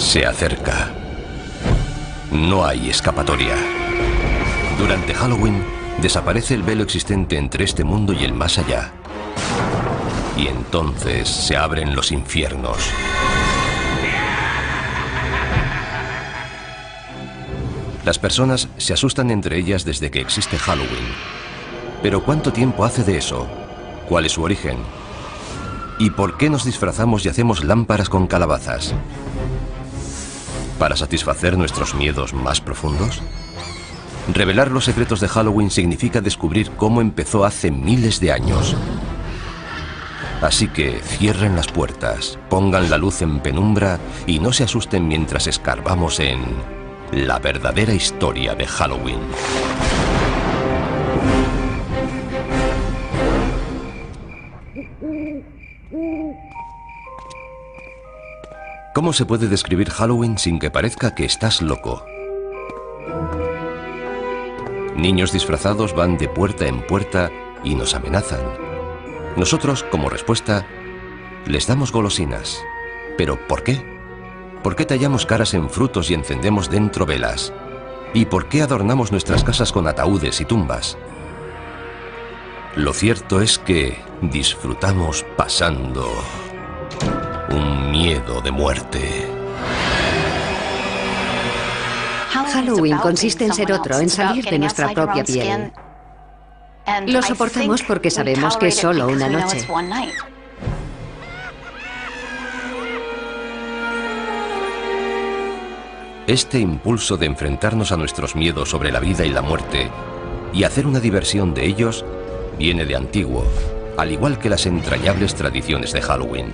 se acerca. No hay escapatoria. Durante Halloween, desaparece el velo existente entre este mundo y el más allá. Y entonces se abren los infiernos. Las personas se asustan entre ellas desde que existe Halloween. Pero ¿cuánto tiempo hace de eso? ¿Cuál es su origen? ¿Y por qué nos disfrazamos y hacemos lámparas con calabazas? ¿Para satisfacer nuestros miedos más profundos? Revelar los secretos de Halloween significa descubrir cómo empezó hace miles de años. Así que cierren las puertas, pongan la luz en penumbra y no se asusten mientras escarbamos en la verdadera historia de Halloween. ¿Cómo se puede describir Halloween sin que parezca que estás loco? Niños disfrazados van de puerta en puerta y nos amenazan. Nosotros, como respuesta, les damos golosinas. ¿Pero por qué? ¿Por qué tallamos caras en frutos y encendemos dentro velas? ¿Y por qué adornamos nuestras casas con ataúdes y tumbas? Lo cierto es que disfrutamos pasando un miedo de muerte. Halloween consiste en ser otro, en salir de nuestra propia piel. Lo soportamos porque sabemos que es solo una noche. Este impulso de enfrentarnos a nuestros miedos sobre la vida y la muerte y hacer una diversión de ellos viene de antiguo, al igual que las entrañables tradiciones de Halloween.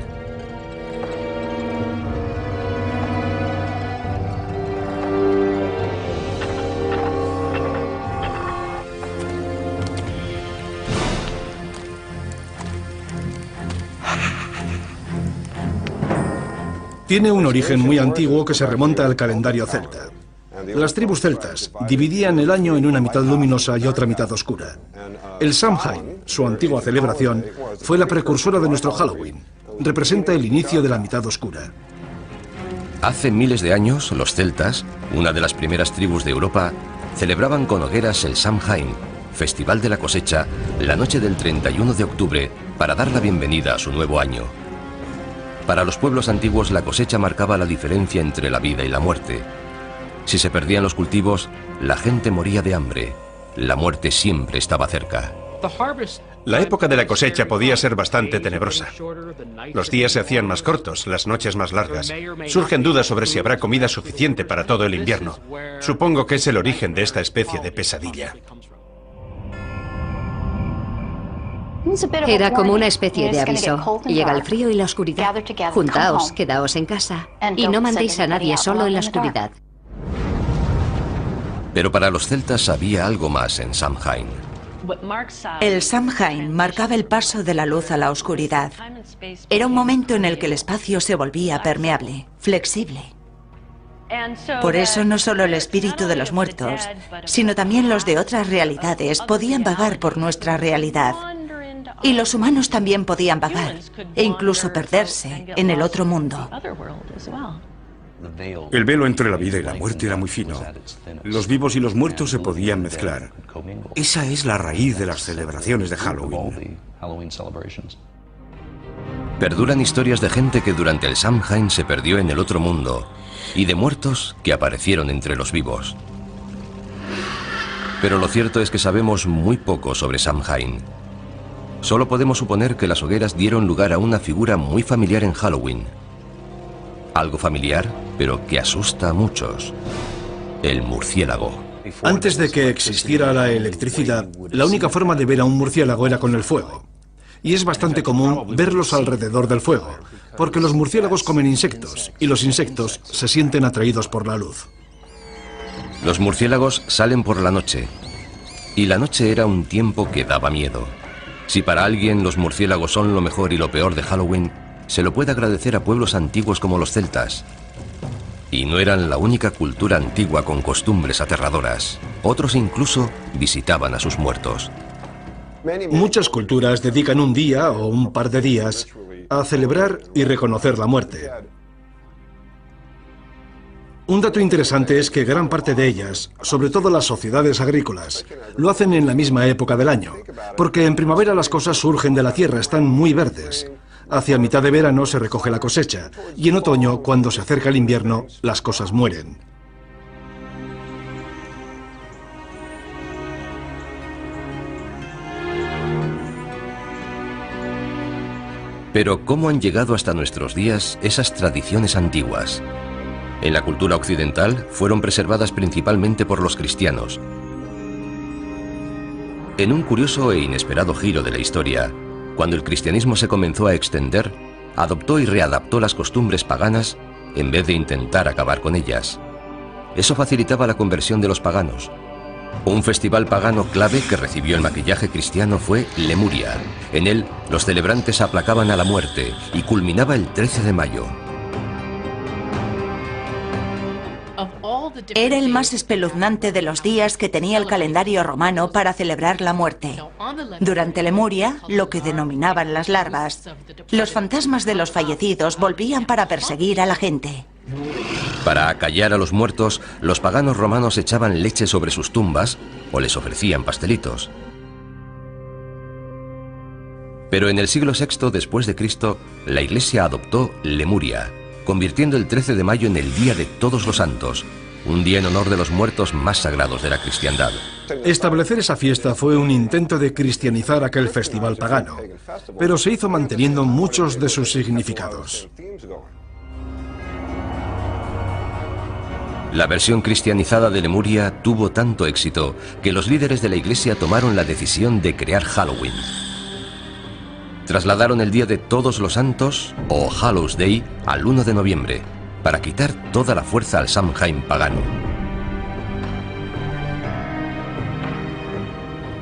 Tiene un origen muy antiguo que se remonta al calendario celta. Las tribus celtas dividían el año en una mitad luminosa y otra mitad oscura. El Samhain, su antigua celebración, fue la precursora de nuestro Halloween. Representa el inicio de la mitad oscura. Hace miles de años, los celtas, una de las primeras tribus de Europa, celebraban con hogueras el Samhain, festival de la cosecha, la noche del 31 de octubre, para dar la bienvenida a su nuevo año. Para los pueblos antiguos, la cosecha marcaba la diferencia entre la vida y la muerte. Si se perdían los cultivos, la gente moría de hambre. La muerte siempre estaba cerca. La época de la cosecha podía ser bastante tenebrosa. Los días se hacían más cortos, las noches más largas. Surgen dudas sobre si habrá comida suficiente para todo el invierno. Supongo que es el origen de esta especie de pesadilla. Era como una especie de aviso. Llega el frío y la oscuridad. Juntaos, quedaos en casa y no mandéis a nadie solo en la oscuridad. Pero para los celtas había algo más en Samhain. El Samhain marcaba el paso de la luz a la oscuridad. Era un momento en el que el espacio se volvía permeable, flexible. Por eso no solo el espíritu de los muertos, sino también los de otras realidades podían vagar por nuestra realidad. Y los humanos también podían vagar e incluso perderse en el otro mundo. El velo entre la vida y la muerte era muy fino. Los vivos y los muertos se podían mezclar. Esa es la raíz de las celebraciones de Halloween. Perduran historias de gente que durante el Samhain se perdió en el otro mundo y de muertos que aparecieron entre los vivos. Pero lo cierto es que sabemos muy poco sobre Samhain. Solo podemos suponer que las hogueras dieron lugar a una figura muy familiar en Halloween. Algo familiar, pero que asusta a muchos. El murciélago. Antes de que existiera la electricidad, la única forma de ver a un murciélago era con el fuego. Y es bastante común verlos alrededor del fuego, porque los murciélagos comen insectos, y los insectos se sienten atraídos por la luz. Los murciélagos salen por la noche, y la noche era un tiempo que daba miedo. Si para alguien los murciélagos son lo mejor y lo peor de Halloween, se lo puede agradecer a pueblos antiguos como los celtas. Y no eran la única cultura antigua con costumbres aterradoras. Otros incluso visitaban a sus muertos. Muchas culturas dedican un día o un par de días a celebrar y reconocer la muerte. Un dato interesante es que gran parte de ellas, sobre todo las sociedades agrícolas, lo hacen en la misma época del año, porque en primavera las cosas surgen de la tierra, están muy verdes. Hacia mitad de verano se recoge la cosecha, y en otoño, cuando se acerca el invierno, las cosas mueren. Pero ¿cómo han llegado hasta nuestros días esas tradiciones antiguas? En la cultura occidental fueron preservadas principalmente por los cristianos. En un curioso e inesperado giro de la historia, cuando el cristianismo se comenzó a extender, adoptó y readaptó las costumbres paganas en vez de intentar acabar con ellas. Eso facilitaba la conversión de los paganos. Un festival pagano clave que recibió el maquillaje cristiano fue Lemuria. En él, los celebrantes aplacaban a la muerte y culminaba el 13 de mayo. Era el más espeluznante de los días que tenía el calendario romano para celebrar la muerte. Durante Lemuria, lo que denominaban las larvas, los fantasmas de los fallecidos volvían para perseguir a la gente. Para acallar a los muertos, los paganos romanos echaban leche sobre sus tumbas o les ofrecían pastelitos. Pero en el siglo VI después de Cristo, la Iglesia adoptó Lemuria, convirtiendo el 13 de mayo en el Día de Todos los Santos, un día en honor de los muertos más sagrados de la cristiandad. Establecer esa fiesta fue un intento de cristianizar aquel festival pagano, pero se hizo manteniendo muchos de sus significados. La versión cristianizada de Lemuria tuvo tanto éxito que los líderes de la Iglesia tomaron la decisión de crear Halloween. Trasladaron el Día de Todos los Santos, o Hallows Day, al 1 de noviembre, para quitar toda la fuerza al Samhain pagano.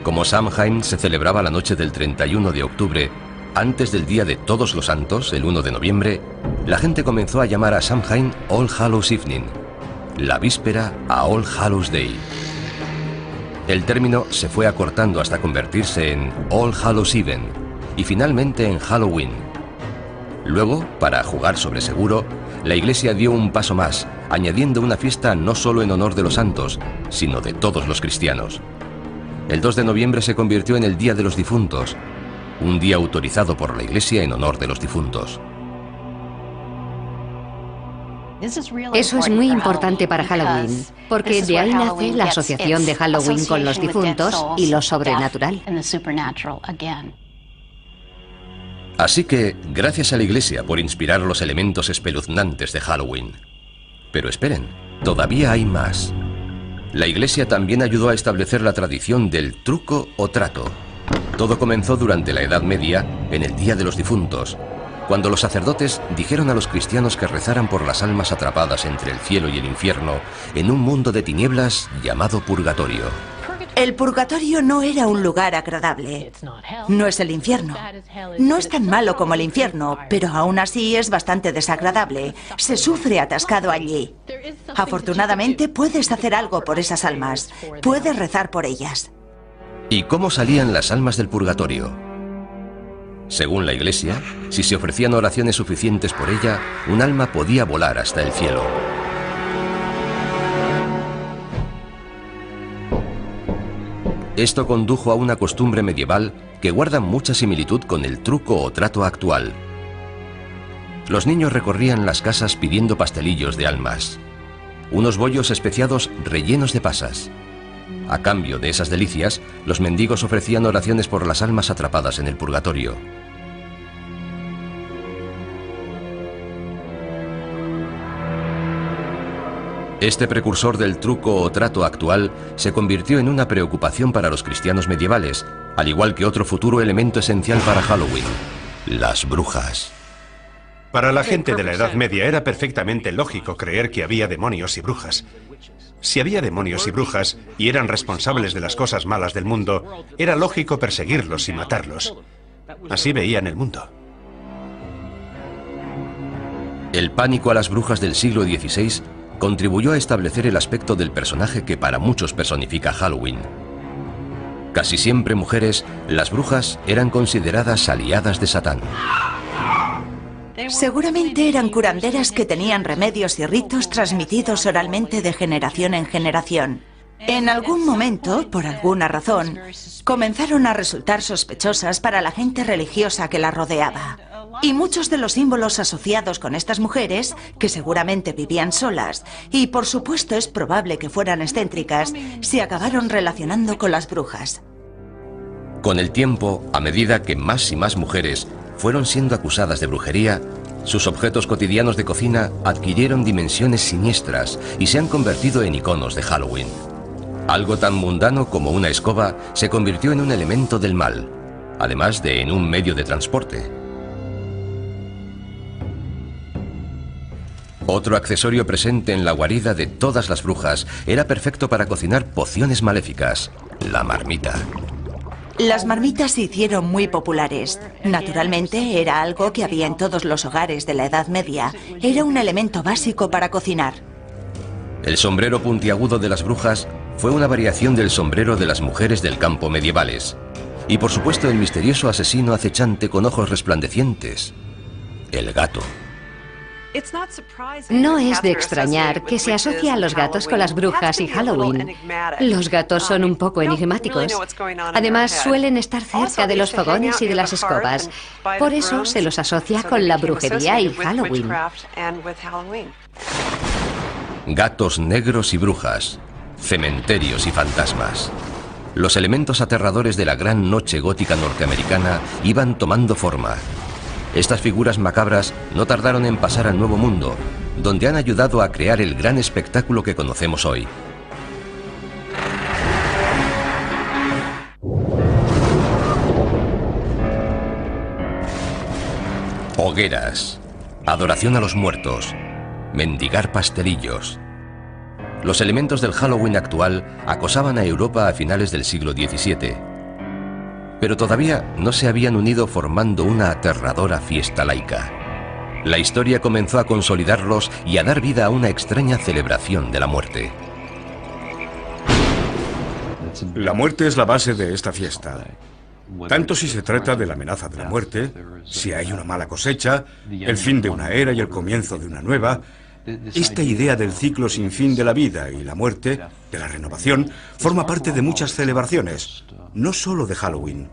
Como Samhain se celebraba la noche del 31 de octubre, antes del Día de Todos los Santos, el 1 de noviembre, la gente comenzó a llamar a Samhain All Hallows Evening, la víspera a All Hallows Day. El término se fue acortando hasta convertirse en All Hallows Even y finalmente en Halloween. Luego, para jugar sobre seguro, la Iglesia dio un paso más, añadiendo una fiesta no solo en honor de los santos, sino de todos los cristianos. El 2 de noviembre se convirtió en el Día de los Difuntos, un día autorizado por la Iglesia en honor de los difuntos. Eso es muy importante para Halloween, porque de ahí nace la asociación de Halloween con los difuntos y lo sobrenatural. Así que, gracias a la Iglesia por inspirar los elementos espeluznantes de Halloween. Pero esperen, todavía hay más. La Iglesia también ayudó a establecer la tradición del truco o trato. Todo comenzó durante la Edad Media, en el Día de los Difuntos, cuando los sacerdotes dijeron a los cristianos que rezaran por las almas atrapadas entre el cielo y el infierno en un mundo de tinieblas llamado purgatorio. El purgatorio no era un lugar agradable. No es el infierno. No es tan malo como el infierno, pero aún así es bastante desagradable. Se sufre atascado allí. Afortunadamente puedes hacer algo por esas almas. Puedes rezar por ellas. ¿Y cómo salían las almas del purgatorio? Según la Iglesia, si se ofrecían oraciones suficientes por ella, un alma podía volar hasta el cielo. Esto condujo a una costumbre medieval que guarda mucha similitud con el truco o trato actual. Los niños recorrían las casas pidiendo pastelillos de almas, unos bollos especiados rellenos de pasas. A cambio de esas delicias, los mendigos ofrecían oraciones por las almas atrapadas en el purgatorio. Este precursor del truco o trato actual se convirtió en una preocupación para los cristianos medievales, al igual que otro futuro elemento esencial para Halloween: las brujas. Para la gente de la Edad Media era perfectamente lógico creer que había demonios y brujas. Si había demonios y brujas y eran responsables de las cosas malas del mundo, era lógico perseguirlos y matarlos. Así veían el mundo. El pánico a las brujas del siglo XVI contribuyó a establecer el aspecto del personaje que para muchos personifica Halloween. Casi siempre mujeres, las brujas eran consideradas aliadas de Satán. Seguramente eran curanderas que tenían remedios y ritos transmitidos oralmente de generación en generación. En algún momento, por alguna razón, comenzaron a resultar sospechosas para la gente religiosa que la rodeaba. Y muchos de los símbolos asociados con estas mujeres, que seguramente vivían solas, y por supuesto es probable que fueran excéntricas, se acabaron relacionando con las brujas. Con el tiempo, a medida que más y más mujeres fueron siendo acusadas de brujería, sus objetos cotidianos de cocina adquirieron dimensiones siniestras y se han convertido en iconos de Halloween. Algo tan mundano como una escoba se convirtió en un elemento del mal, además de en un medio de transporte. Otro accesorio presente en la guarida de todas las brujas era perfecto para cocinar pociones maléficas: la marmita. Las marmitas se hicieron muy populares. Naturalmente, era algo que había en todos los hogares de la Edad Media. Era un elemento básico para cocinar. El sombrero puntiagudo de las brujas fue una variación del sombrero de las mujeres del campo medievales. Y por supuesto el misterioso asesino acechante con ojos resplandecientes: el gato. No es de extrañar que se asocie a los gatos con las brujas y Halloween. Los gatos son un poco enigmáticos. Además, suelen estar cerca de los fogones y de las escobas. Por eso se los asocia con la brujería y Halloween. Gatos negros y brujas, cementerios y fantasmas. Los elementos aterradores de la gran noche gótica norteamericana iban tomando forma. Estas figuras macabras no tardaron en pasar al Nuevo Mundo, donde han ayudado a crear el gran espectáculo que conocemos hoy. Hogueras, adoración a los muertos, mendigar pastelillos. Los elementos del Halloween actual acosaban a Europa a finales del siglo XVII. Pero todavía no se habían unido formando una aterradora fiesta laica. La historia comenzó a consolidarlos y a dar vida a una extraña celebración de la muerte. La muerte es la base de esta fiesta. Tanto si se trata de la amenaza de la muerte, si hay una mala cosecha, el fin de una era y el comienzo de una nueva. Esta idea del ciclo sin fin de la vida y la muerte, de la renovación, forma parte de muchas celebraciones, no solo de Halloween.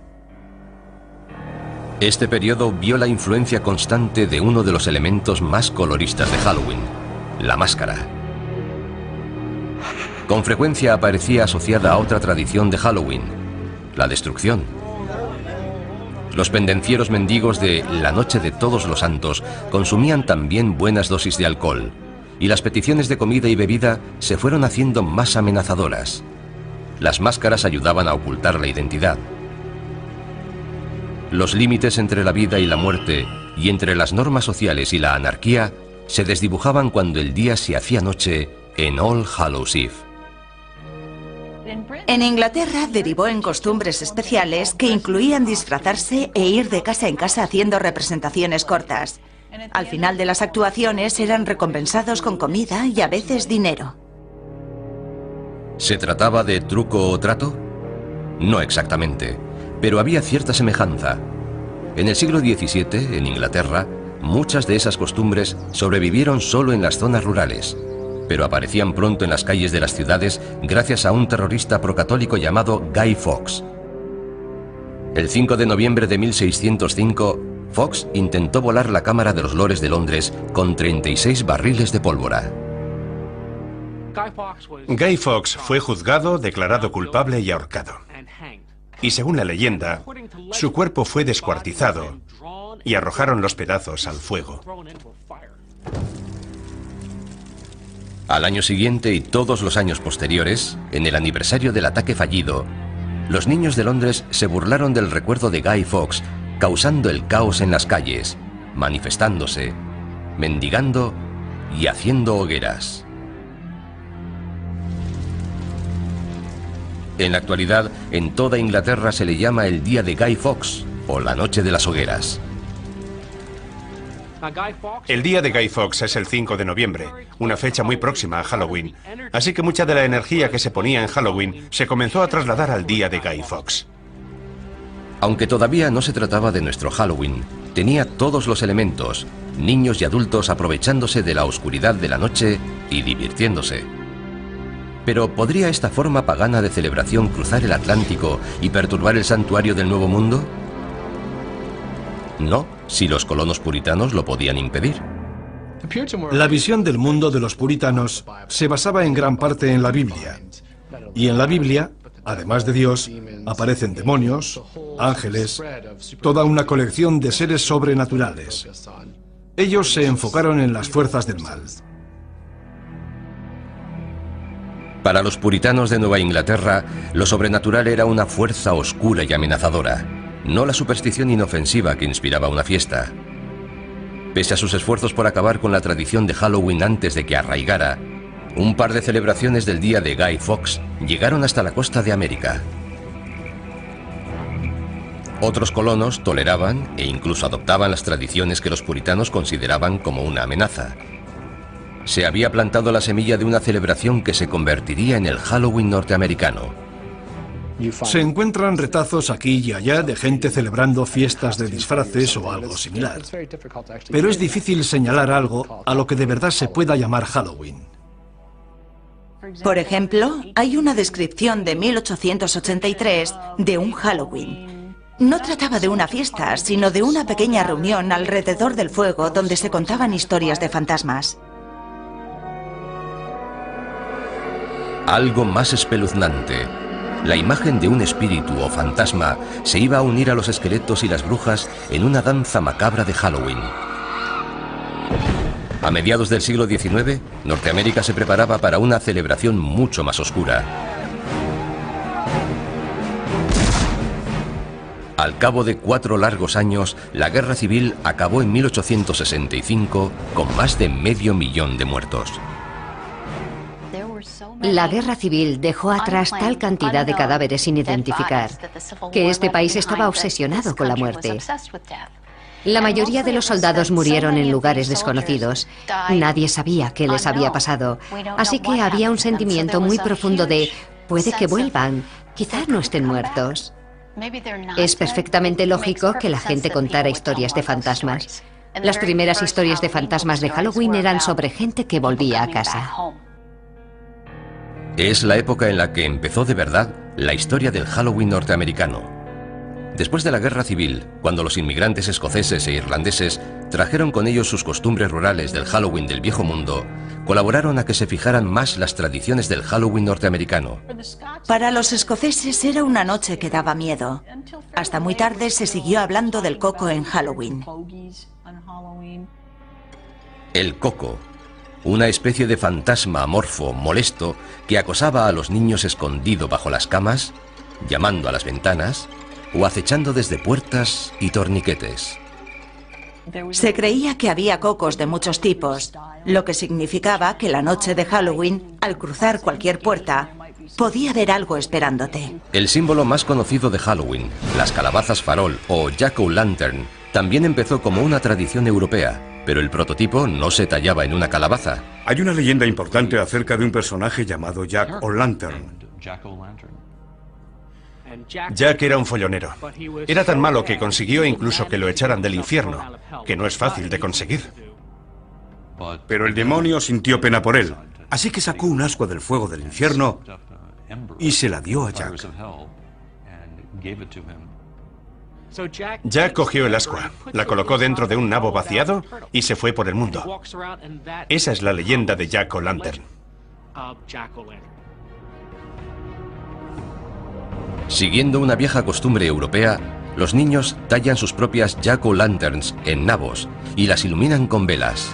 Este periodo vio la influencia constante de uno de los elementos más coloristas de Halloween: la máscara. Con frecuencia aparecía asociada a otra tradición de Halloween: la destrucción. Los pendencieros mendigos de la Noche de Todos los Santos consumían también buenas dosis de alcohol, y las peticiones de comida y bebida se fueron haciendo más amenazadoras. Las máscaras ayudaban a ocultar la identidad. Los límites entre la vida y la muerte, y entre las normas sociales y la anarquía, se desdibujaban cuando el día se hacía noche en All Hallows Eve. En Inglaterra derivó en costumbres especiales que incluían disfrazarse e ir de casa en casa haciendo representaciones cortas. Al final de las actuaciones eran recompensados con comida y a veces dinero. ¿Se trataba de truco o trato? No exactamente, pero había cierta semejanza. En el siglo XVII, en Inglaterra, muchas de esas costumbres sobrevivieron solo en las zonas rurales, pero aparecían pronto en las calles de las ciudades gracias a un terrorista procatólico llamado Guy Fawkes. El 5 de noviembre de 1605, Fawkes intentó volar la Cámara de los Lores de Londres con 36 barriles de pólvora. Guy Fawkes fue juzgado, declarado culpable y ahorcado. Y según la leyenda, su cuerpo fue descuartizado y arrojaron los pedazos al fuego. Al año siguiente y todos los años posteriores, en el aniversario del ataque fallido, los niños de Londres se burlaron del recuerdo de Guy Fawkes, causando el caos en las calles, manifestándose, mendigando y haciendo hogueras. En la actualidad, en toda Inglaterra se le llama el Día de Guy Fawkes o la Noche de las Hogueras. El día de Guy Fawkes es el 5 de noviembre, una fecha muy próxima a Halloween. Así que mucha de la energía que se ponía en Halloween se comenzó a trasladar al día de Guy Fawkes. Aunque todavía no se trataba de nuestro Halloween, tenía todos los elementos, niños y adultos aprovechándose de la oscuridad de la noche y divirtiéndose. Pero ¿podría esta forma pagana de celebración cruzar el Atlántico y perturbar el santuario del Nuevo Mundo? No, si los colonos puritanos lo podían impedir. La visión del mundo de los puritanos se basaba en gran parte en la Biblia. Y en la Biblia, además de Dios, aparecen demonios, ángeles, toda una colección de seres sobrenaturales. Ellos se enfocaron en las fuerzas del mal. Para los puritanos de Nueva Inglaterra, lo sobrenatural era una fuerza oscura y amenazadora, no la superstición inofensiva que inspiraba una fiesta. Pese a sus esfuerzos por acabar con la tradición de Halloween antes de que arraigara, un par de celebraciones del día de Guy Fawkes llegaron hasta la costa de América. Otros colonos toleraban e incluso adoptaban las tradiciones que los puritanos consideraban como una amenaza. Se había plantado la semilla de una celebración que se convertiría en el Halloween norteamericano. Se encuentran retazos aquí y allá de gente celebrando fiestas de disfraces o algo similar. Pero es difícil señalar algo a lo que de verdad se pueda llamar Halloween. Por ejemplo, hay una descripción de 1883 de un Halloween. No trataba de una fiesta, sino de una pequeña reunión alrededor del fuego donde se contaban historias de fantasmas. Algo más espeluznante. La imagen de un espíritu o fantasma se iba a unir a los esqueletos y las brujas en una danza macabra de Halloween. A mediados del siglo XIX, Norteamérica se preparaba para una celebración mucho más oscura. Al cabo de 4 largos años, la Guerra Civil acabó en 1865 con más de 500.000 de muertos. La Guerra Civil dejó atrás tal cantidad de cadáveres sin identificar que este país estaba obsesionado con la muerte. La mayoría de los soldados murieron en lugares desconocidos. Nadie sabía qué les había pasado. Así que había un sentimiento muy profundo de puede que vuelvan, quizá no estén muertos. Es perfectamente lógico que la gente contara historias de fantasmas. Las primeras historias de fantasmas de Halloween eran sobre gente que volvía a casa. Es la época en la que empezó de verdad la historia del Halloween norteamericano. Después de la Guerra Civil, cuando los inmigrantes escoceses e irlandeses trajeron con ellos sus costumbres rurales del Halloween del Viejo Mundo, colaboraron a que se fijaran más las tradiciones del Halloween norteamericano. Para los escoceses era una noche que daba miedo. Hasta muy tarde se siguió hablando del coco en Halloween. El coco, una especie de fantasma amorfo, molesto, que acosaba a los niños escondido bajo las camas, llamando a las ventanas o acechando desde puertas y torniquetes. Se creía que había cocos de muchos tipos, lo que significaba que la noche de Halloween, al cruzar cualquier puerta, podía haber algo esperándote. El símbolo más conocido de Halloween, las calabazas farol o jack-o'-lantern, también empezó como una tradición europea, pero el prototipo no se tallaba en una calabaza. Hay una leyenda importante acerca de un personaje llamado Jack O'Lantern. Jack era un follonero. Era tan malo que consiguió incluso que lo echaran del infierno, que no es fácil de conseguir. Pero el demonio sintió pena por él, así que sacó un ascua del fuego del infierno y se la dio a Jack. Jack cogió el ascua, la colocó dentro de un nabo vaciado y se fue por el mundo. Esa es la leyenda de Jack O'Lantern. Siguiendo una vieja costumbre europea, los niños tallan sus propias jack-o'-lanterns en nabos y las iluminan con velas.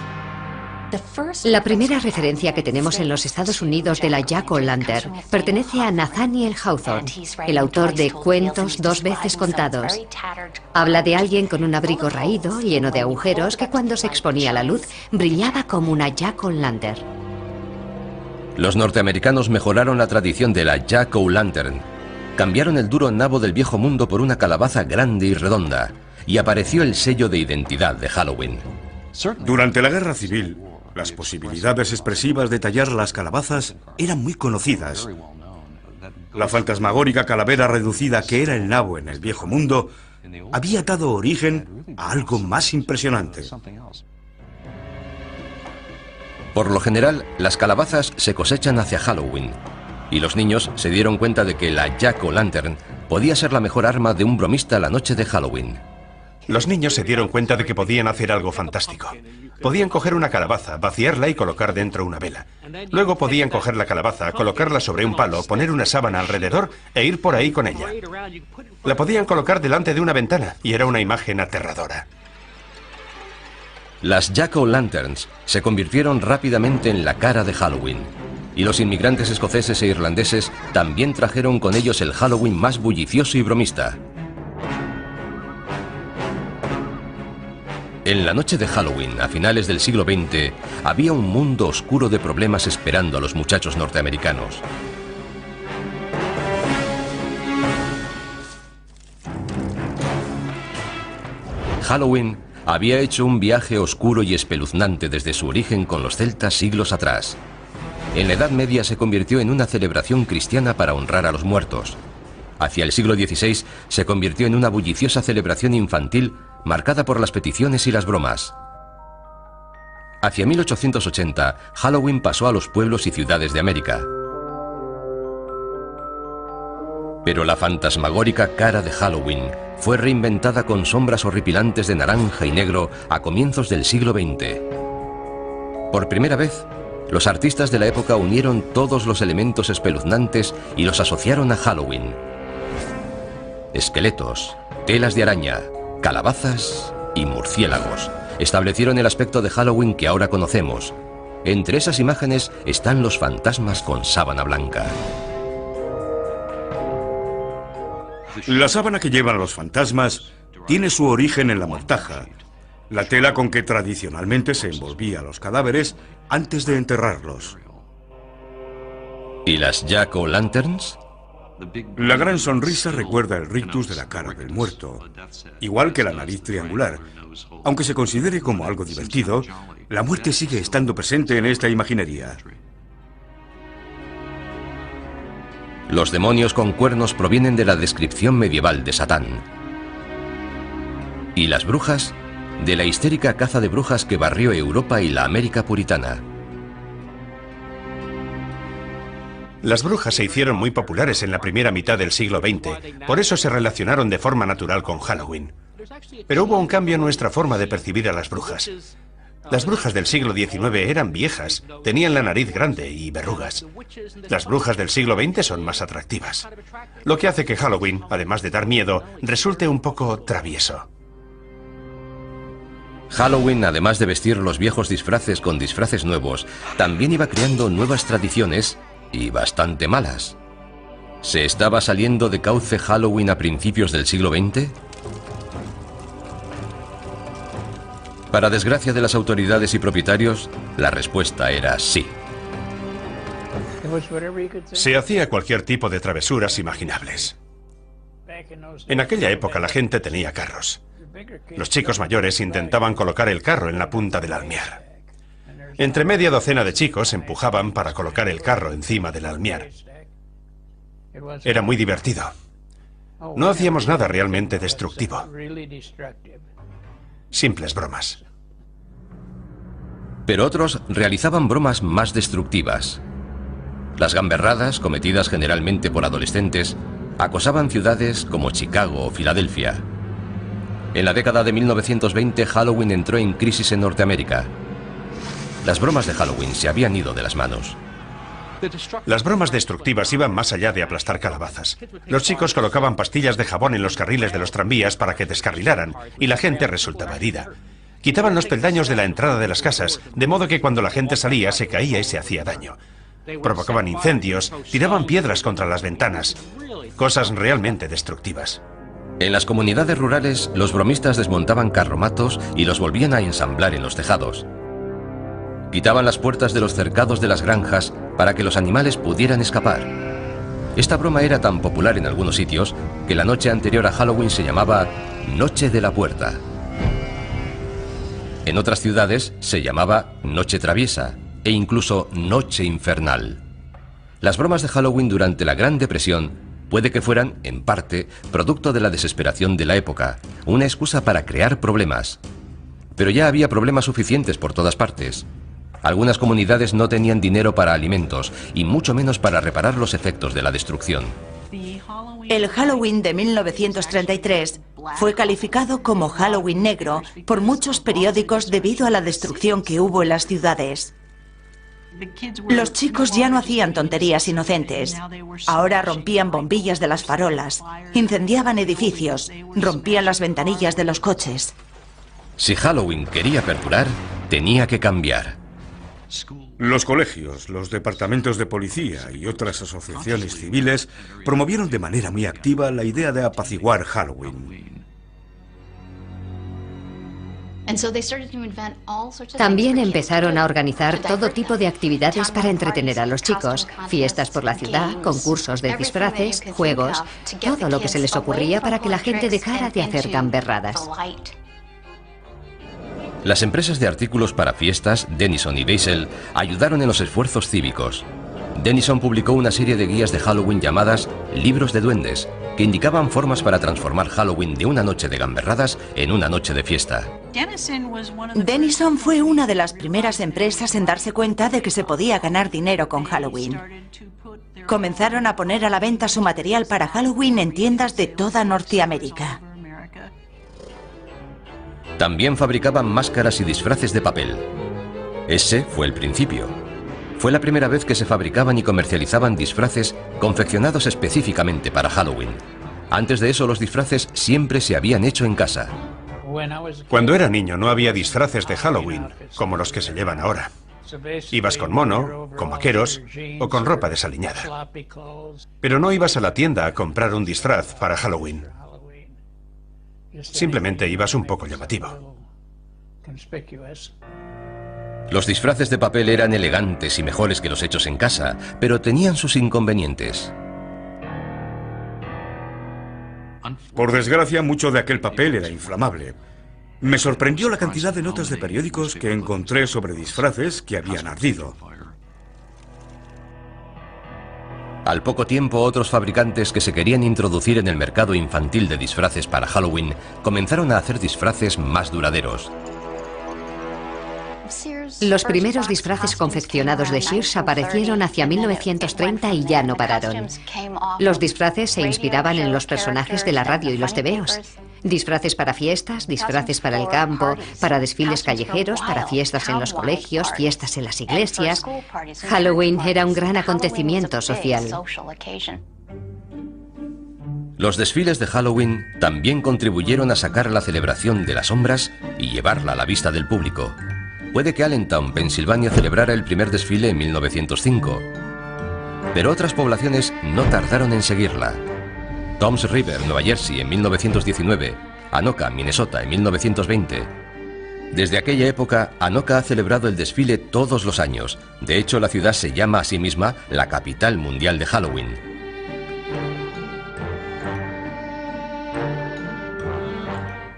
La primera referencia que tenemos en los Estados Unidos de la jack-o'-lantern pertenece a Nathaniel Hawthorne, el autor de Cuentos 2 veces contados. Habla de alguien con un abrigo raído, lleno de agujeros, que cuando se exponía a la luz brillaba como una jack-o'-lantern. Los norteamericanos mejoraron la tradición de la jack-o'-lantern. Cambiaron el duro nabo del Viejo Mundo por una calabaza grande y redonda, y apareció el sello de identidad de Halloween. Durante la Guerra Civil, las posibilidades expresivas de tallar las calabazas eran muy conocidas. La fantasmagórica calavera reducida que era el nabo en el Viejo Mundo había dado origen a algo más impresionante. Por lo general, las calabazas se cosechan hacia Halloween, y los niños se dieron cuenta de que la Jack-o'-lantern podía ser la mejor arma de un bromista la noche de Halloween. Los niños se dieron cuenta de que podían hacer algo fantástico. Podían coger una calabaza, vaciarla y colocar dentro una vela. Luego podían coger la calabaza, colocarla sobre un palo, poner una sábana alrededor e ir por ahí con ella. La podían colocar delante de una ventana y era una imagen aterradora. Las Jack-o'-lanterns se convirtieron rápidamente en la cara de Halloween, y los inmigrantes escoceses e irlandeses también trajeron con ellos el Halloween más bullicioso y bromista. En la noche de Halloween, a finales del siglo XX, había un mundo oscuro de problemas esperando a los muchachos norteamericanos. Halloween había hecho un viaje oscuro y espeluznante desde su origen con los celtas siglos atrás. En la Edad Media se convirtió en una celebración cristiana para honrar a los muertos. Hacia el siglo XVI se convirtió en una bulliciosa celebración infantil marcada por las peticiones y las bromas. Hacia 1880, Halloween pasó a los pueblos y ciudades de América. Pero la fantasmagórica cara de Halloween fue reinventada con sombras horripilantes de naranja y negro a comienzos del siglo XX. Por primera vez, los artistas de la época unieron todos los elementos espeluznantes y los asociaron a Halloween. Esqueletos, telas de araña, calabazas y murciélagos establecieron el aspecto de Halloween que ahora conocemos. Entre esas imágenes están los fantasmas con sábana blanca. La sábana que llevan los fantasmas tiene su origen en la mortaja, la tela con que tradicionalmente se envolvía a los cadáveres antes de enterrarlos. ¿Y las Jack-o'-lanterns? La gran sonrisa recuerda el rictus de la cara del muerto, igual que la nariz triangular. Aunque se considere como algo divertido, la muerte sigue estando presente en esta imaginería. Los demonios con cuernos provienen de la descripción medieval de Satán. ¿Y las brujas? De la histérica caza de brujas que barrió Europa y la América puritana. Las brujas se hicieron muy populares en la primera mitad del siglo XX, por eso se relacionaron de forma natural con Halloween. Pero hubo un cambio en nuestra forma de percibir a las brujas. Las brujas del siglo XIX eran viejas, tenían la nariz grande y verrugas. Las brujas del siglo XX son más atractivas, lo que hace que Halloween, además de dar miedo, resulte un poco travieso. Halloween, además de vestir los viejos disfraces con disfraces nuevos, también iba creando nuevas tradiciones y bastante malas. ¿Se estaba saliendo de cauce Halloween a principios del siglo XX? Para desgracia de las autoridades y propietarios, la respuesta era sí. Se hacía cualquier tipo de travesuras imaginables. En aquella época la gente tenía carros. Los chicos mayores intentaban colocar el carro en la punta del almiar. Entre media docena de chicos empujaban para colocar el carro encima del almiar. Era muy divertido. No hacíamos nada realmente destructivo. Simples bromas. Pero otros realizaban bromas más destructivas. Las gamberradas, cometidas generalmente por adolescentes, acosaban ciudades como Chicago o Filadelfia. En la década de 1920, Halloween entró en crisis en Norteamérica. Las bromas de Halloween se habían ido de las manos. Las bromas destructivas iban más allá de aplastar calabazas. Los chicos colocaban pastillas de jabón en los carriles de los tranvías para que descarrilaran, y la gente resultaba herida. Quitaban los peldaños de la entrada de las casas, de modo que cuando la gente salía se caía y se hacía daño. Provocaban incendios, tiraban piedras contra las ventanas. Cosas realmente destructivas. En las comunidades rurales, los bromistas desmontaban carromatos y los volvían a ensamblar en los tejados. Quitaban las puertas de los cercados de las granjas para que los animales pudieran escapar. Esta broma era tan popular en algunos sitios que la noche anterior a Halloween se llamaba Noche de la Puerta. En otras ciudades se llamaba Noche Traviesa e incluso Noche Infernal. Las bromas de Halloween durante la Gran Depresión puede que fueran, en parte, producto de la desesperación de la época, una excusa para crear problemas. Pero ya había problemas suficientes por todas partes. Algunas comunidades no tenían dinero para alimentos y mucho menos para reparar los efectos de la destrucción. El Halloween de 1933 fue calificado como Halloween negro por muchos periódicos debido a la destrucción que hubo en las ciudades. Los chicos ya no hacían tonterías inocentes. Ahora rompían bombillas de las farolas, incendiaban edificios, rompían las ventanillas de los coches. Si Halloween quería perdurar, tenía que cambiar. Los colegios, los departamentos de policía y otras asociaciones civiles promovieron de manera muy activa la idea de apaciguar Halloween. También empezaron a organizar todo tipo de actividades para entretener a los chicos. Fiestas por la ciudad, concursos de disfraces, juegos, todo lo que se les ocurría para que la gente dejara de hacer gamberradas. Las empresas de artículos para fiestas, Denison y Beisel, ayudaron en los esfuerzos cívicos. Denison publicó una serie de guías de Halloween llamadas Libros de Duendes, que indicaban formas para transformar Halloween de una noche de gamberradas en una noche de fiesta. Denison fue una de las primeras empresas en darse cuenta de que se podía ganar dinero con Halloween. Comenzaron a poner a la venta su material para Halloween en tiendas de toda Norteamérica. También fabricaban máscaras y disfraces de papel. Ese fue el principio. Fue la primera vez que se fabricaban y comercializaban disfraces confeccionados específicamente para Halloween. Antes de eso, los disfraces siempre se habían hecho en casa. Cuando era niño no había disfraces de Halloween, como los que se llevan ahora. Ibas con mono, con vaqueros o con ropa desaliñada. Pero no ibas a la tienda a comprar un disfraz para Halloween. Simplemente ibas un poco llamativo. Los disfraces de papel eran elegantes y mejores que los hechos en casa, pero tenían sus inconvenientes. Por desgracia, mucho de aquel papel era inflamable. Me sorprendió la cantidad de notas de periódicos que encontré sobre disfraces que habían ardido. Al poco tiempo, otros fabricantes que se querían introducir en el mercado infantil de disfraces para Halloween comenzaron a hacer disfraces más duraderos. Los primeros disfraces confeccionados de Sears aparecieron hacia 1930 y ya no pararon. Los disfraces se inspiraban en los personajes de la radio y los tebeos. Disfraces para fiestas, disfraces para el campo, para desfiles callejeros, para fiestas en los colegios, fiestas en las iglesias. Halloween era un gran acontecimiento social. Los desfiles de Halloween también contribuyeron a sacar la celebración de las sombras y llevarla a la vista del público. Puede que Allentown, Pensilvania, celebrara el primer desfile en 1905, pero otras poblaciones no tardaron en seguirla. Toms River, Nueva Jersey, en 1919, Anoka, Minnesota, en 1920. Desde aquella época, Anoka ha celebrado el desfile todos los años. De hecho, la ciudad se llama a sí misma la capital mundial de Halloween.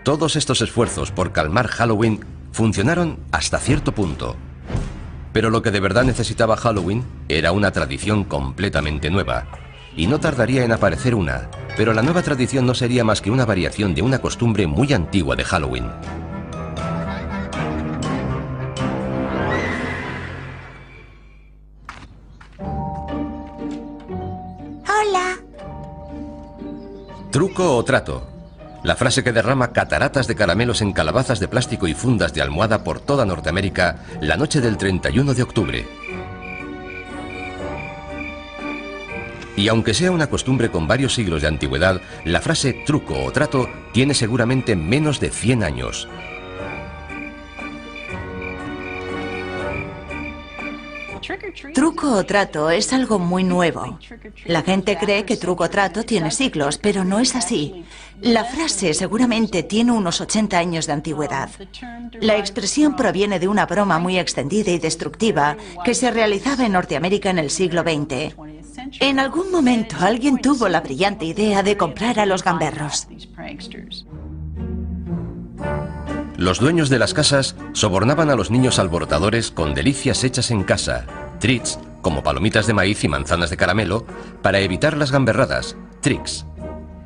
Todos estos esfuerzos por calmar Halloween funcionaron hasta cierto punto. Pero lo que de verdad necesitaba Halloween era una tradición completamente nueva. Y no tardaría en aparecer una, pero la nueva tradición no sería más que una variación de una costumbre muy antigua de Halloween. Hola. Truco o trato. La frase que derrama cataratas de caramelos en calabazas de plástico y fundas de almohada por toda Norteamérica la noche del 31 de octubre. Y aunque sea una costumbre con varios siglos de antigüedad, la frase truco o trato tiene seguramente menos de 100 años. Truco o trato es algo muy nuevo. La gente cree que truco o trato tiene siglos, pero no es así. La frase seguramente tiene unos 80 años de antigüedad. La expresión proviene de una broma muy extendida y destructiva que se realizaba en Norteamérica en el siglo XX. En algún momento alguien tuvo la brillante idea de comprar a los gamberros. Los dueños de las casas sobornaban a los niños alborotadores con delicias hechas en casa, treats, como palomitas de maíz y manzanas de caramelo, para evitar las gamberradas, tricks.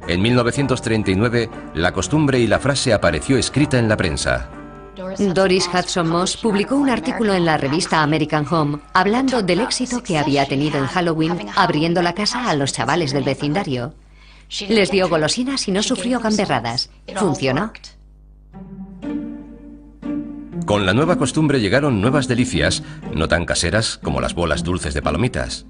En 1939, la costumbre y la frase apareció escrita en la prensa. Doris Hudson Moss publicó un artículo en la revista American Home hablando del éxito que había tenido en Halloween abriendo la casa a los chavales del vecindario. Les dio golosinas y no sufrió gamberradas. Funcionó. Con la nueva costumbre llegaron nuevas delicias, no tan caseras como las bolas dulces de palomitas.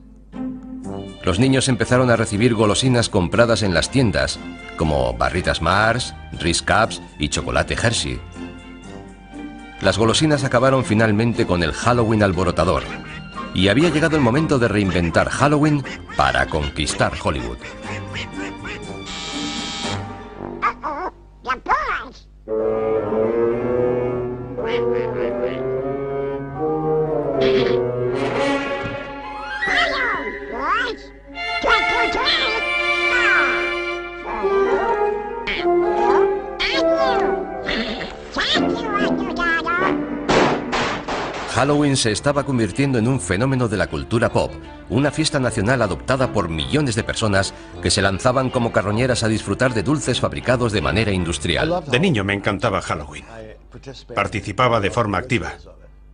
Los niños empezaron a recibir golosinas compradas en las tiendas, como barritas Mars, Ritz Cups y chocolate Hershey. Las golosinas acabaron finalmente con el Halloween alborotador, y había llegado el momento de reinventar Halloween para conquistar Hollywood. Halloween se estaba convirtiendo en un fenómeno de la cultura pop, una fiesta nacional adoptada por millones de personas que se lanzaban como carroñeras a disfrutar de dulces fabricados de manera industrial. De niño me encantaba Halloween. Participaba de forma activa.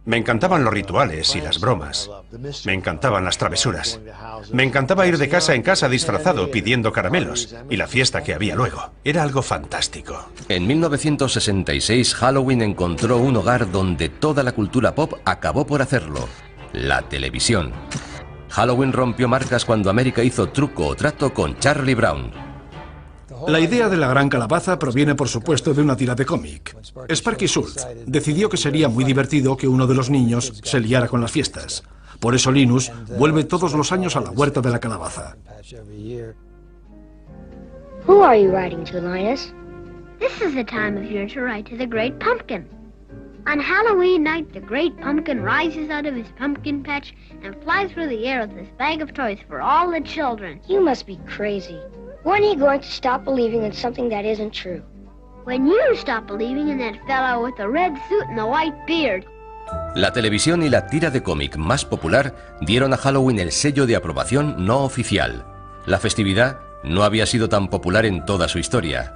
Me encantaban los rituales y las bromas. Me encantaban las travesuras. Me encantaba ir de casa en casa disfrazado pidiendo caramelos y la fiesta que había luego. Era algo fantástico. En 1966 Halloween encontró un hogar donde toda la cultura pop acabó por hacerlo: la televisión. Halloween rompió marcas cuando América hizo Truco o Trato con Charlie Brown. La idea de la gran calabaza proviene, por supuesto, de una tira de cómic. Sparky Schultz decidió que sería muy divertido que uno de los niños se liara con las fiestas. Por eso Linus vuelve todos los años a la huerta de la calabaza. Who are you writing to, Linus? This is the time of year to write to the Great Pumpkin. On Halloween night, the Great Pumpkin rises out of his pumpkin patch and flies through the air with this bag of toys for all the children. You must be crazy. When are you going to stop believing in something that isn't true? When you stop believing in that fellow with the red suit and the white beard. La televisión y la tira de cómic más popular dieron a Halloween el sello de aprobación no oficial. La festividad no había sido tan popular en toda su historia.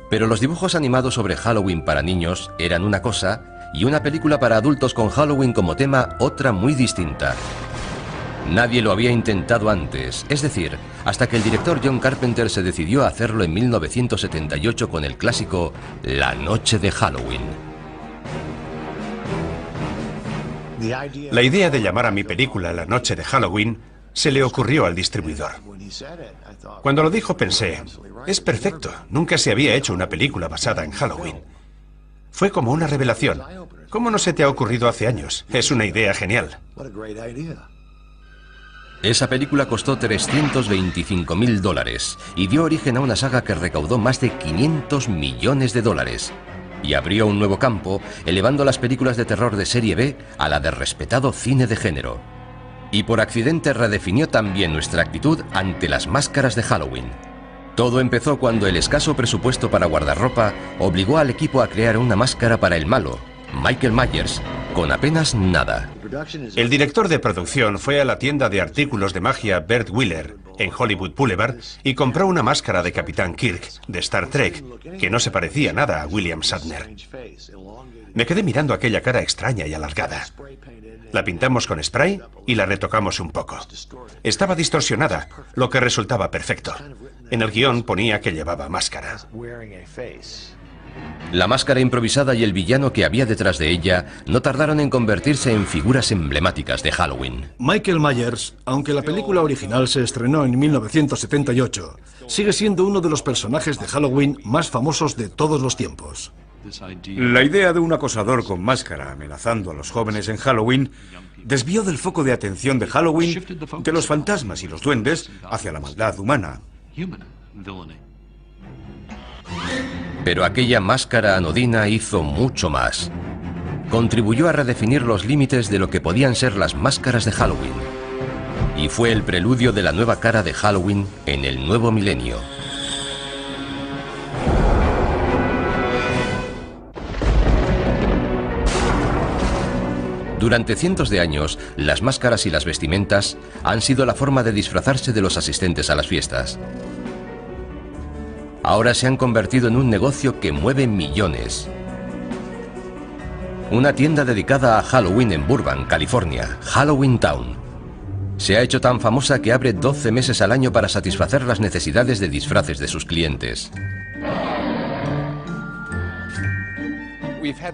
Pero los dibujos animados sobre Halloween para niños eran una cosa y una película para adultos con Halloween como tema otra muy distinta. Nadie lo había intentado antes, es decir, hasta que el director John Carpenter se decidió a hacerlo en 1978 con el clásico La Noche de Halloween. La idea de llamar a mi película La Noche de Halloween se le ocurrió al distribuidor. Cuando lo dijo pensé, es perfecto, nunca se había hecho una película basada en Halloween. Fue como una revelación. ¿Cómo no se te ha ocurrido hace años? Es una idea genial. Esa película costó $325.000 y dio origen a una saga que recaudó más de $500 millones y abrió un nuevo campo, elevando las películas de terror de serie B a la de respetado cine de género. Y por accidente redefinió también nuestra actitud ante las máscaras de Halloween. Todo empezó cuando el escaso presupuesto para guardarropa obligó al equipo a crear una máscara para el malo, Michael Myers, con apenas nada. El director de producción fue a la tienda de artículos de magia Bert Wheeler, en Hollywood Boulevard, y compró una máscara de Capitán Kirk, de Star Trek, que no se parecía nada a William Shatner. Me quedé mirando aquella cara extraña y alargada. La pintamos con spray y la retocamos un poco. Estaba distorsionada, lo que resultaba perfecto. En el guión ponía que llevaba máscara. La máscara improvisada y el villano que había detrás de ella no tardaron en convertirse en figuras emblemáticas de Halloween. Michael Myers, aunque la película original se estrenó en 1978, sigue siendo uno de los personajes de Halloween más famosos de todos los tiempos. La idea de un acosador con máscara amenazando a los jóvenes en Halloween desvió del foco de atención de Halloween de los fantasmas y los duendes hacia la maldad humana. Pero aquella máscara anodina hizo mucho más. Contribuyó a redefinir los límites de lo que podían ser las máscaras de Halloween. Y fue el preludio de la nueva cara de Halloween en el nuevo milenio. Durante cientos de años, las máscaras y las vestimentas han sido la forma de disfrazarse de los asistentes a las fiestas. Ahora se han convertido en un negocio que mueve millones. Una tienda dedicada a Halloween en Burbank, California, Halloween Town. Se ha hecho tan famosa que abre 12 meses al año para satisfacer las necesidades de disfraces de sus clientes.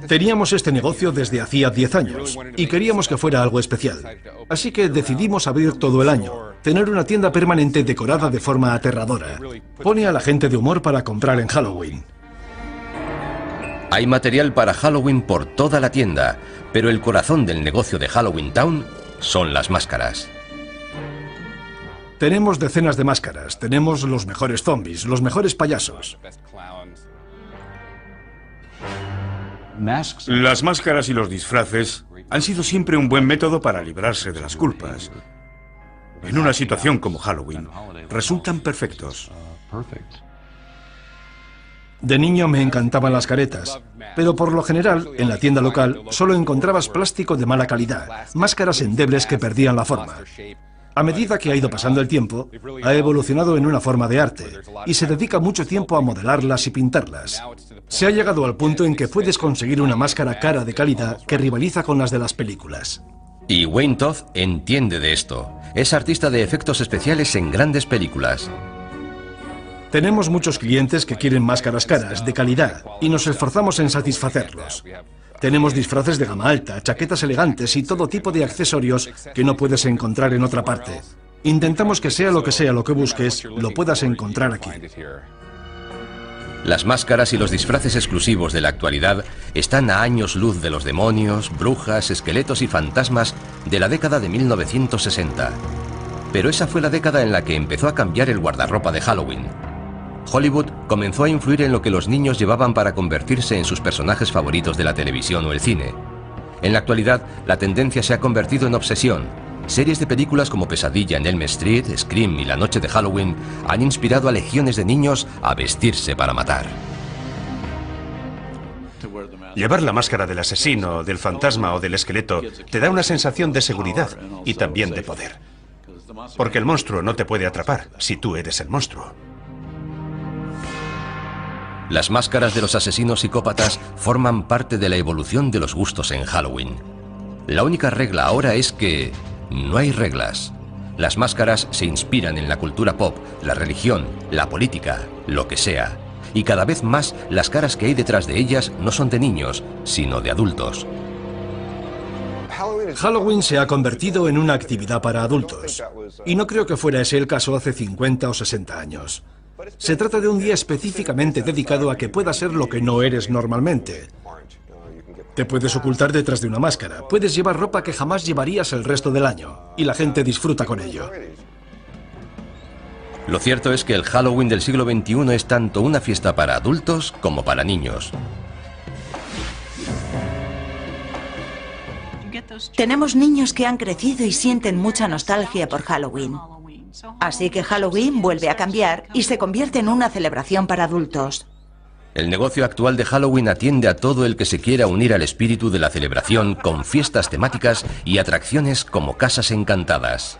Teníamos este negocio desde hacía 10 años y queríamos que fuera algo especial. Así que decidimos abrir todo el año, tener una tienda permanente decorada de forma aterradora. Pone a la gente de humor para comprar en Halloween. Hay material para Halloween por toda la tienda, pero el corazón del negocio de Halloween Town son las máscaras. Tenemos decenas de máscaras, tenemos los mejores zombies, los mejores payasos. Las máscaras y los disfraces han sido siempre un buen método para librarse de las culpas. En una situación como Halloween, resultan perfectos. De niño me encantaban las caretas, pero por lo general, en la tienda local, solo encontrabas plástico de mala calidad, máscaras endebles que perdían la forma. A medida que ha ido pasando el tiempo, ha evolucionado en una forma de arte y se dedica mucho tiempo a modelarlas y pintarlas. Se ha llegado al punto en que puedes conseguir una máscara cara de calidad que rivaliza con las de las películas. Y Wayne Todd entiende de esto. Es artista de efectos especiales en grandes películas. Tenemos muchos clientes que quieren máscaras caras, de calidad, y nos esforzamos en satisfacerlos. Tenemos disfraces de gama alta, chaquetas elegantes y todo tipo de accesorios que no puedes encontrar en otra parte. Intentamos que sea lo que busques, lo puedas encontrar aquí. Las máscaras y los disfraces exclusivos de la actualidad están a años luz de los demonios, brujas, esqueletos y fantasmas de la década de 1960. Pero esa fue la década en la que empezó a cambiar el guardarropa de Halloween. Hollywood comenzó a influir en lo que los niños llevaban para convertirse en sus personajes favoritos de la televisión o el cine. En la actualidad, la tendencia se ha convertido en obsesión. Series de películas como Pesadilla en Elm Street, Scream y La Noche de Halloween han inspirado a legiones de niños a vestirse para matar. Llevar la máscara del asesino, del fantasma o del esqueleto te da una sensación de seguridad y también de poder. Porque el monstruo no te puede atrapar si tú eres el monstruo. Las máscaras de los asesinos psicópatas forman parte de la evolución de los gustos en Halloween. La única regla ahora es que no hay reglas. Las máscaras se inspiran en la cultura pop, la religión, la política, lo que sea. Y cada vez más las caras que hay detrás de ellas no son de niños, sino de adultos. Halloween se ha convertido en una actividad para adultos. Y no creo que fuera ese el caso hace 50 o 60 años. Se trata de un día específicamente dedicado a que puedas ser lo que no eres normalmente. Te puedes ocultar detrás de una máscara, puedes llevar ropa que jamás llevarías el resto del año, y la gente disfruta con ello. Lo cierto es que el Halloween del siglo XXI es tanto una fiesta para adultos como para niños. Tenemos niños que han crecido y sienten mucha nostalgia por Halloween. Así que Halloween vuelve a cambiar y se convierte en una celebración para adultos. El negocio actual de Halloween atiende a todo el que se quiera unir al espíritu de la celebración con fiestas temáticas y atracciones como casas encantadas.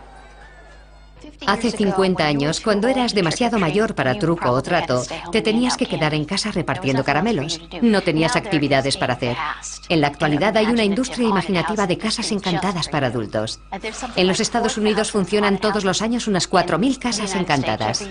Hace 50 años, cuando eras demasiado mayor para truco o trato, te tenías que quedar en casa repartiendo caramelos. No tenías actividades para hacer. En la actualidad hay una industria imaginativa de casas encantadas para adultos. En los Estados Unidos funcionan todos los años unas 4.000 casas encantadas.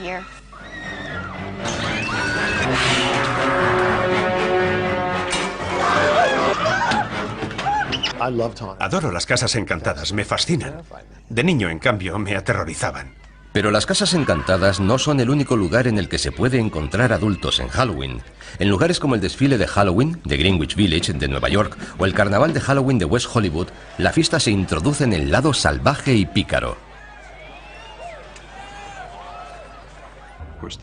Adoro las casas encantadas, me fascinan. De niño, en cambio, me aterrorizaban. Pero las casas encantadas no son el único lugar en el que se puede encontrar adultos en Halloween. En lugares como el desfile de Halloween de Greenwich Village de Nueva York o el carnaval de Halloween de West Hollywood, la fiesta se introduce en el lado salvaje y pícaro.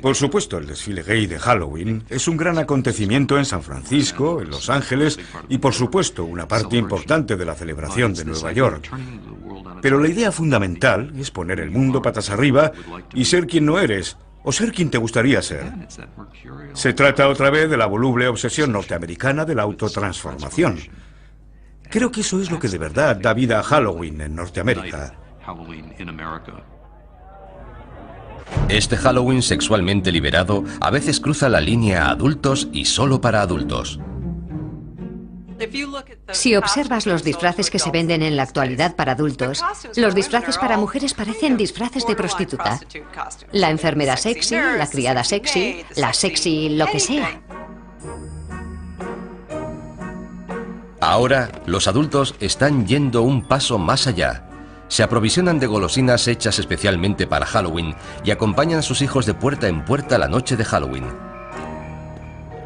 Por supuesto, el desfile gay de Halloween es un gran acontecimiento en San Francisco, en Los Ángeles y, por supuesto, una parte importante de la celebración de Nueva York. Pero la idea fundamental es poner el mundo patas arriba y ser quien no eres, o ser quien te gustaría ser. Se trata otra vez de la voluble obsesión norteamericana de la autotransformación. Creo que eso es lo que de verdad da vida a Halloween en Norteamérica. Este Halloween sexualmente liberado a veces cruza la línea a adultos y solo para adultos. Si observas los disfraces que se venden en la actualidad para adultos, los disfraces para mujeres parecen disfraces de prostituta. La enfermera sexy, la criada sexy, la sexy lo que sea. Ahora, los adultos están yendo un paso más allá. Se aprovisionan de golosinas hechas especialmente para Halloween y acompañan a sus hijos de puerta en puerta la noche de Halloween.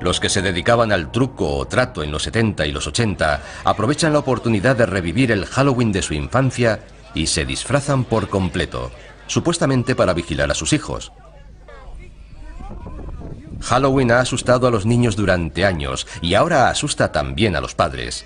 Los que se dedicaban al truco o trato en los 70 y los 80 aprovechan la oportunidad de revivir el Halloween de su infancia y se disfrazan por completo, supuestamente para vigilar a sus hijos. Halloween ha asustado a los niños durante años y ahora asusta también a los padres.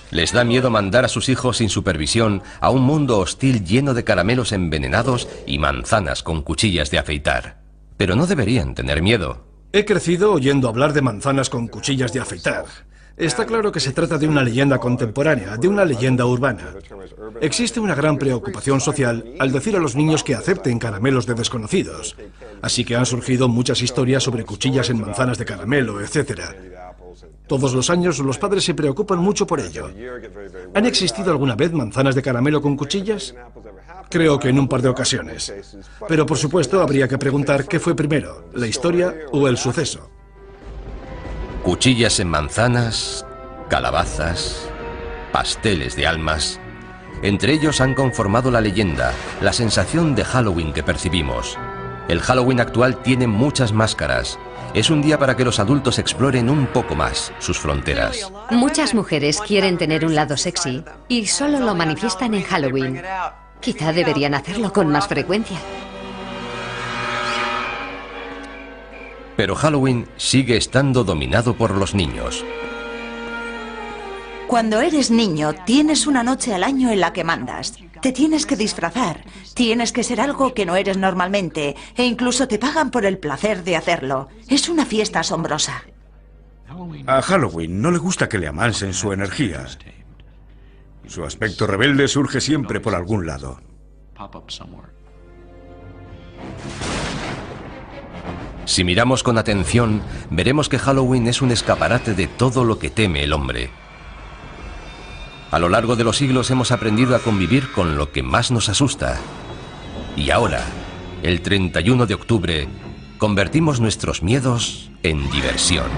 Les da miedo mandar a sus hijos sin supervisión a un mundo hostil lleno de caramelos envenenados y manzanas con cuchillas de afeitar. Pero no deberían tener miedo. He crecido oyendo hablar de manzanas con cuchillas de afeitar. Está claro que se trata de una leyenda contemporánea, de una leyenda urbana. Existe una gran preocupación social al decir a los niños que acepten caramelos de desconocidos. Así que han surgido muchas historias sobre cuchillas en manzanas de caramelo, etc. Todos los años los padres se preocupan mucho por ello. ¿Han existido alguna vez manzanas de caramelo con cuchillas? Creo que en un par de ocasiones. Pero por supuesto habría que preguntar qué fue primero, la historia o el suceso. Cuchillas en manzanas, calabazas, pasteles de almas. Entre ellos han conformado la leyenda, la sensación de Halloween que percibimos. El Halloween actual tiene muchas máscaras. Es un día para que los adultos exploren un poco más sus fronteras. Muchas mujeres quieren tener un lado sexy y solo lo manifiestan en Halloween. Quizá deberían hacerlo con más frecuencia. Pero Halloween sigue estando dominado por los niños. Cuando eres niño, tienes una noche al año en la que mandas. Te tienes que disfrazar, tienes que ser algo que no eres normalmente, e incluso te pagan por el placer de hacerlo. Es una fiesta asombrosa. A Halloween no le gusta que le amansen su energía. Su aspecto rebelde surge siempre por algún lado. Si miramos con atención, veremos que Halloween es un escaparate de todo lo que teme el hombre. A lo largo de los siglos hemos aprendido a convivir con lo que más nos asusta. Y ahora, el 31 de octubre, convertimos nuestros miedos en diversión.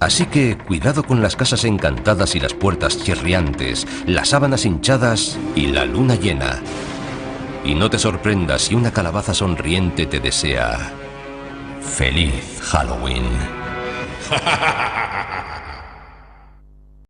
Así que cuidado con las casas encantadas y las puertas chirriantes, las sábanas hinchadas y la luna llena. Y no te sorprendas si una calabaza sonriente te desea ¡Feliz Halloween!